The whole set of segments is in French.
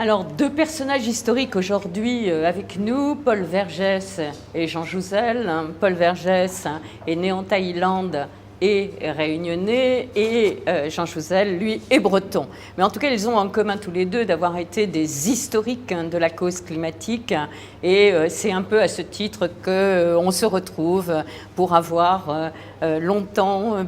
Alors, deux personnages historiques aujourd'hui avec nous, Paul Vergès et Jean Jouzel. Paul Vergès est né en Thaïlande et réunionnais, et Jean Jouzel, lui, est breton. Mais en tout cas, ils ont en commun tous les deux d'avoir été des historiques de la cause climatique, et c'est un peu à ce titre qu'on se retrouve pour avoir longtemps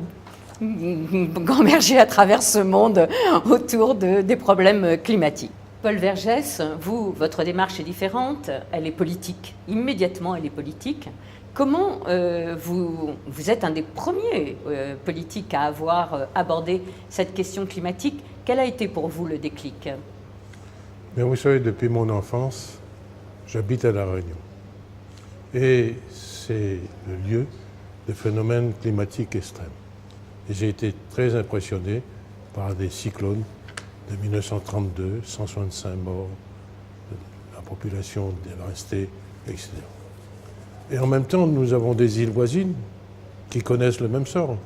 gambergé à travers ce monde autour des problèmes climatiques. Paul Vergès, vous, votre démarche est différente, elle est politique. Immédiatement, elle est politique. Comment vous êtes un des premiers politiques à avoir abordé cette question climatique? Quel a été pour vous le déclic? Mais vous savez, depuis mon enfance, j'habite à La Réunion. Et c'est le lieu de phénomènes climatiques extrêmes. Et j'ai été très impressionné par des cyclones de 1932, 165 morts, la population dévastée, etc. Et en même temps, nous avons des îles voisines qui connaissent le même sort.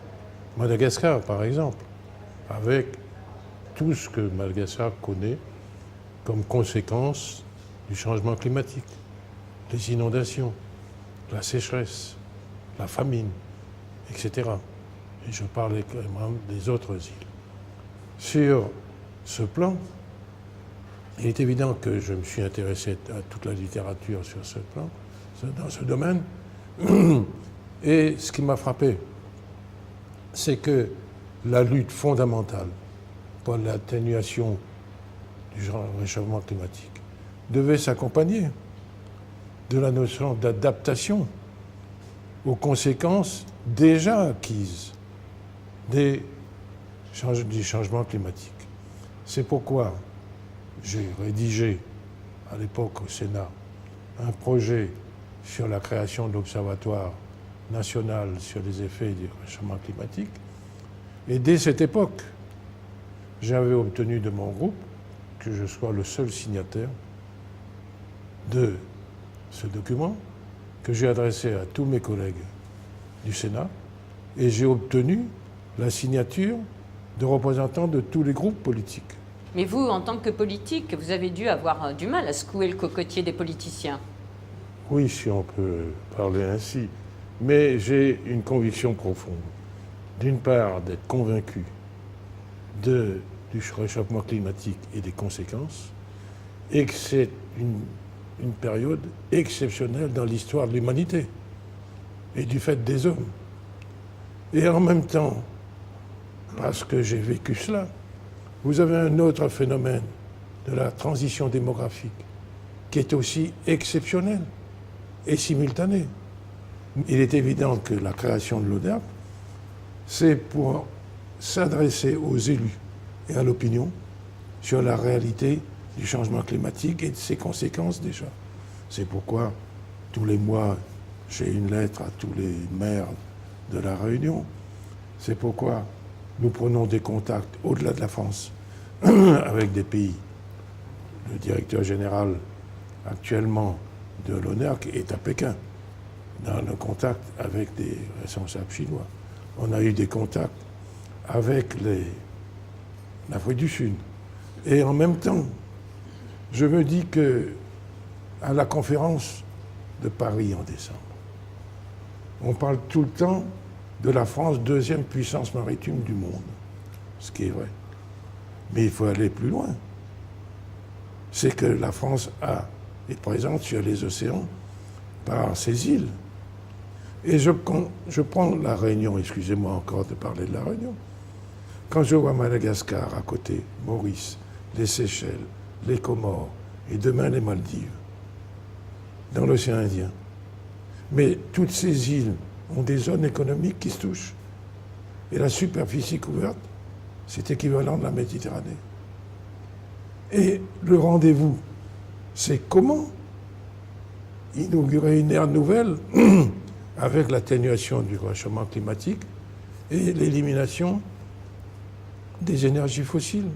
Madagascar, par exemple, avec tout ce que Madagascar connaît comme conséquence du changement climatique. Les inondations, la sécheresse, la famine, etc. Et je parle également des autres îles. Sur ce plan, il est évident que je me suis intéressé à toute la littérature sur ce plan, dans ce domaine. Et ce qui m'a frappé, c'est que la lutte fondamentale pour l'atténuation du réchauffement climatique devait s'accompagner de la notion d'adaptation aux conséquences déjà acquises du changement climatique. C'est pourquoi j'ai rédigé à l'époque au Sénat un projet sur la création de l'Observatoire national sur les effets du réchauffement climatique. Et dès cette époque, j'avais obtenu de mon groupe que je sois le seul signataire de ce document que j'ai adressé à tous mes collègues du Sénat, et j'ai obtenu la signature de représentants de tous les groupes politiques. Mais vous, en tant que politique, vous avez dû avoir du mal à secouer le cocotier des politiciens. Oui, si on peut parler ainsi. Mais j'ai une conviction profonde. D'une part, d'être convaincu du réchauffement climatique et des conséquences, et que c'est une période exceptionnelle dans l'histoire de l'humanité et du fait des hommes. Et en même temps, parce que j'ai vécu cela, vous avez un autre phénomène de la transition démographique qui est aussi exceptionnel et simultané. Il est évident que la création de l'ONERP, c'est pour s'adresser aux élus et à l'opinion sur la réalité du changement climatique et de ses conséquences déjà. C'est pourquoi tous les mois, j'ai une lettre à tous les maires de La Réunion. C'est pourquoi nous prenons des contacts au-delà de la France avec des pays. Le directeur général actuellement de l'ONERC est à Pékin, dans le contact avec des responsables chinois. On a eu des contacts avec l'Afrique du Sud. Et en même temps, je me dis que à la conférence de Paris en décembre, on parle tout le temps de la France, deuxième puissance maritime du monde, ce qui est vrai. Mais il faut aller plus loin. C'est que la France est présente sur les océans par ses îles. Et je prends la Réunion, excusez-moi encore de parler de la Réunion. Quand je vois Madagascar à côté, Maurice, les Seychelles, les Comores et demain les Maldives, dans l'océan Indien. Mais toutes ces îles ont des zones économiques qui se touchent. Et la superficie couverte, c'est équivalent de la Méditerranée. Et le rendez-vous, c'est comment inaugurer une ère nouvelle avec l'atténuation du réchauffement climatique et l'élimination des énergies fossiles.